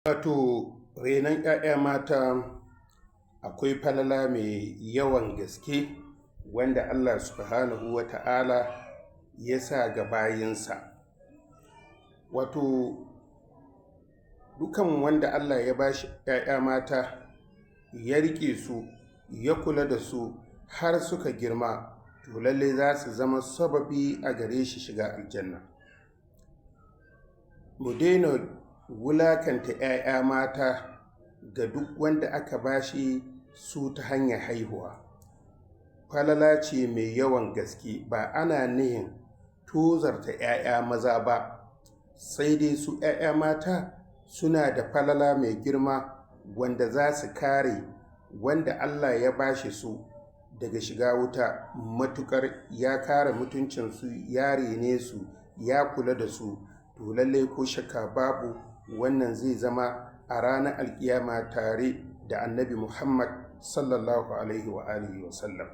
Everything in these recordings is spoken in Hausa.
Wato renon 'ya'ya mata akwai falala mai yawan gaske wanda Allah subhanahu wa ta'ala ya sa ga bayinsa. Wato dukan wanda Allah ya bashi 'ya'ya mata ya riƙe su ya kula da su har suka girma, to lallai za su zama sababi a gare shi shiga aljanna. Mu daina wulakanta 'ya'ya mata ga duk wanda aka bashi su ta hanyar haihuwa. Falala ce mai yawan gaske, ba ana nihin tozarta 'ya'ya maza ba, sai dai su 'ya'ya mata suna da falala mai girma wanda za su kare wanda Allah ya bashi su daga shiga wuta, matukar ya kare mutuncinsu, ya rene su, ya kula da su, to lallai ko shakka babu wannan zai zama a ranar alkiyama tare da annabi Muhammad sallallahu alaihi wa alihi wa sallam.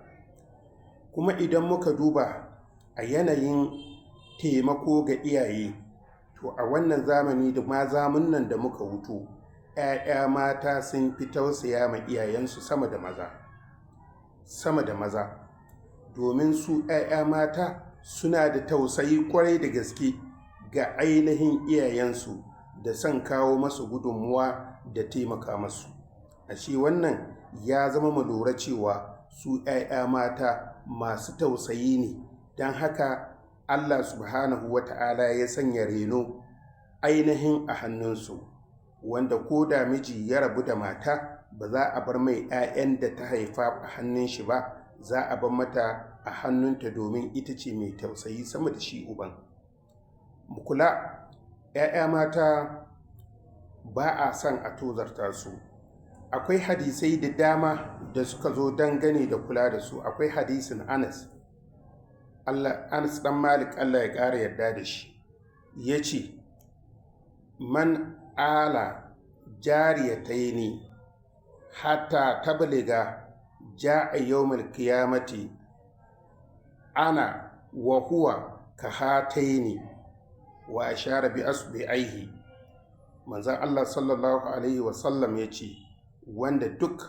Kuma idan muka duba a yanayin taimako ga iyaye, to a wannan zamani da ma zamunan da muka wuto, 'ya'ya mata sun fi tausaya ma iyayensu sama da maza, domin su 'ya'ya mata suna da tausayi kwarai da gaske ga ainihin iyayensu da son kawo masu gudunmuwa da taimaka masu. Ashe wannan ya zama mu lura cewa su 'ya'ya mata masu tausayi ne, don haka Allah subhanahu wa ta'ala ya sanya reno ainihin a hannunsu, wanda ko da miji ya rabu da mata ba za a bar mai 'ya'yan da ta haifa a hannun shi ba, za a bar mata a hannunta domin ita ce mai tausayi sama da shi uban. Mu kula, 'ya'ya mata ba a son a tozarta su. Akwai hadisai da dama da suka zo dangane da kula da su. Akwai hadisin Anas dan Malik, Allah ya ƙara yarda da shi, ya ce, man ala jariyataini hatta tabliga ja'a yawmal qiyamati ana wa huwa kahataini wa ashara bi asbi'aihi. Manzon Allah sallallahu alaihi wa sallam ya ce, wanda duk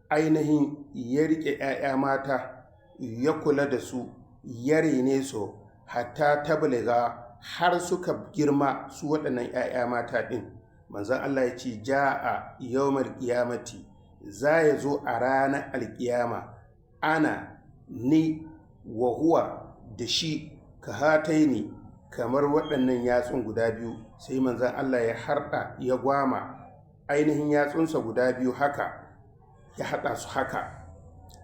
ainihin ya riƙe 'ya'ya mata ya kula da su, ya rene su hatta tabliga har suka girma su waɗannan 'ya'ya mata ɗin, manzon Allah ya ce ja'a yawmal qiyamati, za ya zo a ranar alƙiyama, ana ni wa huwa da shi ka hataini, kamar waɗannan yatsun guda biyu. Sai manzon Allah ya harɗa, ya gwama ainihin yatsunsa guda biyu haka, ya haɗa su haka.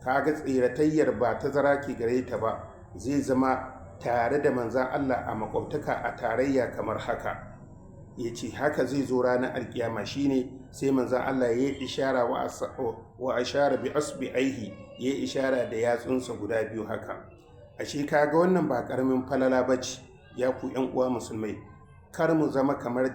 Kaga tsiratayyar ba ta zara ke gare ta ba, zai zama tare da manzan Allah a makwabtaka a tarayya kamar haka. Ya ce haka zai zo ranar alkiyama. Shine sai manzan Allah ya yi ishara wa ashara bi asbi'aihi, ya yi ishara da yatsunsa guda biyu haka. Ashe kaga wannan ba ƙaramin falala bace, ya ku 'yan uwa musulmai. Kar mu zama kamar